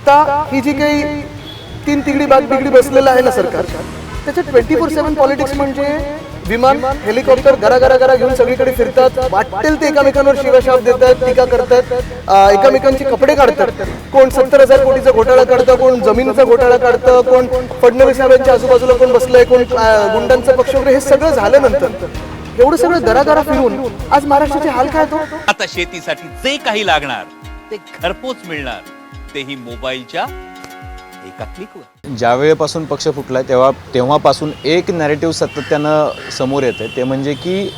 आता ही जी काही तीन तिगडी बिगडी बसलेलं आहे ना सरकार, त्याच्यात 24/7 पॉलिटिक्स म्हणजे विमान हेलिकॉप्टर घरा घेऊन सगळीकडे फिरतात, वाटेल ते एकमेकांवर शिवाशाप देतात, टीका करतात, एकमेकांचे कपडे काढतात. कोण 70,000 कोटीचा घोटाळा काढतं, कोण जमिनीचा घोटाळा काढतं, कोण फडणवीस साहेबांच्या आजूबाजूला कोण बसलंय, कोण गुंडांचा पक्ष वगैरे. हे सगळं झाल्यानंतर एवढं सगळं घरा फिरून आज महाराष्ट्राचे हाल काय होतो. आता शेतीसाठी जे काही लागणार ते घरपोच मिळणार, तेही मोबाईलच्या एका क्लिकवर. ज्या वेळेपासून पक्ष फुटलाय तेव्हापासून एक नॅरेटिव्ह सातत्यानं समोर येते, ते म्हणजे की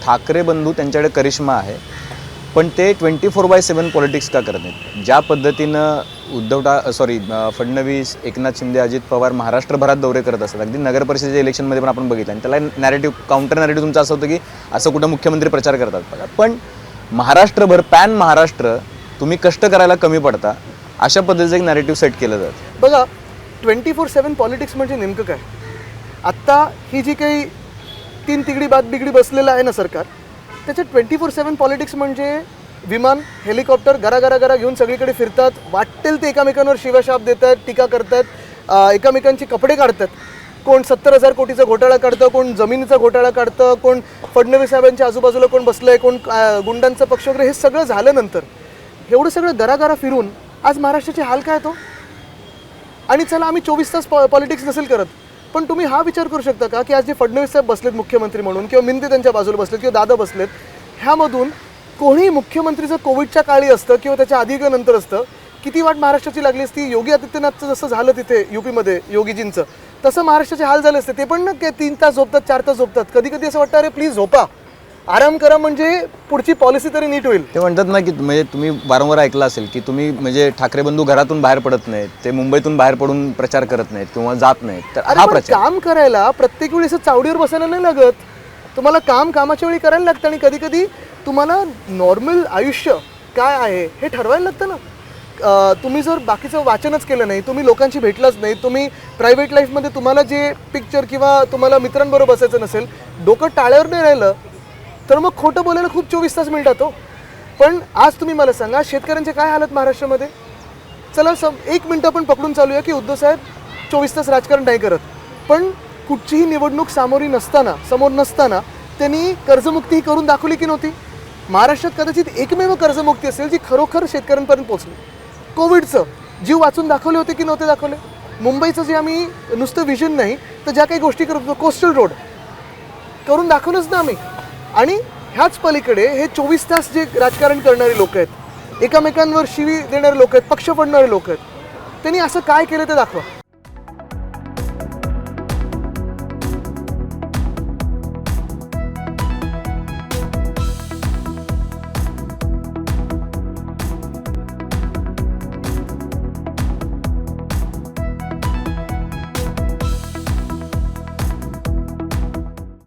ठाकरे बंधू त्यांच्याकडे करिश्मा आहे, पण ते 24/7 पॉलिटिक्स का करत नाहीत. ज्या पद्धतीनं फडणवीस, एकनाथ शिंदे, अजित पवार महाराष्ट्रभरात दौरे करत असतात. अगदी नगर परिषदेच्या इलेक्शनमध्ये पण आपण बघितलं, आणि त्याला नॅरेटिव्ह काउंटर नॅरेटिव्ह तुमचं असं होतं की असं कुठं मुख्यमंत्री प्रचार करतात बघा. पण महाराष्ट्रभर पॅन महाराष्ट्र तुम्ही कष्ट करायला कमी पडता, अशा पद्धतीचं एक नॅरेटिव्ह सेट केलं जातं. बघा 24/7 पॉलिटिक्स म्हणजे नेमकं काय. आत्ता ही जी काही तीन तिगडी बिगडी बसलेलं आहे ना सरकार, त्याच्यात 24/7 पॉलिटिक्स म्हणजे विमान हेलिकॉप्टर घरा घेऊन सगळीकडे फिरतात, वाटेल ते एकमेकांवर शिवाशाप देतात, टीका करतात, एकमेकांचे कपडे काढतात. कोण 70,000 कोटीचा घोटाळा काढतं, कोण जमिनीचा घोटाळा काढतं, कोण फडणवीस साहेबांच्या आजूबाजूला कोण बसलंय, कोण गुंडांचा पक्ष वगैरे. हे सगळं झाल्यानंतर एवढं सगळं घरा फिरून आज महाराष्ट्राचे हाल काय होतो. आणि चला आम्ही 24 तास पॉलिटिक्स नसेल करत, पण तुम्ही हा विचार करू शकता का की आज जे फडणवीस साहेब बसलेत मुख्यमंत्री म्हणून, किंवा मिंदे त्यांच्या बाजूला बसलेत, किंवा दादा बसलेत, ह्यामधून कोणी मुख्यमंत्रीचं कोविडच्या काळी असतं किंवा त्याच्या आधी किंवा नंतर असतं, किती वाट महाराष्ट्राची लागली असती. योगी आदित्यनाथचं जसं झालं तिथे यूपीमध्ये योगीजींचं, तसं महाराष्ट्राचे हाल झाले असते. ते पण ना 3 तास झोपतात, 4 तास झोपतात. कधी असं वाटतं अरे प्लीज झोपा, आराम करा, म्हणजे पुढची पॉलिसी तरी नीट होईल. ते म्हणतात ना की म्हणजे तुम्ही वारंवार ऐकलं असेल की तुम्ही म्हणजे ठाकरे बंधू घरातून बाहेर पडत नाहीत, ते मुंबईतून बाहेर पडून प्रचार करत नाहीत किंवा जात नाहीत. तर हा प्रचार काम करायला प्रत्येक वेळी असं चावडीवर बसायला नाही लागत. तुम्हाला कामाच्या वेळी करायला लागतं, आणि कधी तुम्हाला नॉर्मल आयुष्य काय आहे हे ठरवायला लागतं ना. तुम्ही जर बाकीचं वाचनच केलं नाही, तुम्ही लोकांशी भेटलाच नाही, तुम्ही प्रायव्हेट लाईफमध्ये तुम्हाला जे पिक्चर किंवा तुम्हाला मित्रांबरोबर बसायचं नसेल, डोकं टाळ्यावर नाही राहिलं, तर मग खोटं बोलायला खूप 24 तास मिळतात हो. पण आज तुम्ही मला सांगा शेतकऱ्यांचे काय हालत महाराष्ट्रामध्ये. चला 1 मिनटं आपण पकडून चालूया की उद्धव साहेब 24 तास राजकारण नाही करत, पण कुठचीही निवडणूक समोर नसताना त्यांनी कर्जमुक्ती ही करून दाखवली की नव्हती. महाराष्ट्रात कदाचित एकमेव कर्जमुक्ती असेल जी खरोखर शेतकऱ्यांपर्यंत पोहोचली. कोविडचं जीव वाचून दाखवले होते की नव्हते दाखवले. मुंबईचं जे आम्ही नुसतं विजन नाही तर ज्या काही गोष्टी करतो, कोस्टल रोड करून दाखवलंच ना आम्ही. आणि ह्याच पलीकडे हे 24 तास जे राजकारण करणारे लोक आहेत, एकमेकांवर शिवी देणारे लोक आहेत, पक्ष पडणारे लोक आहेत, त्यांनी असं काय केलं ते दाखवा.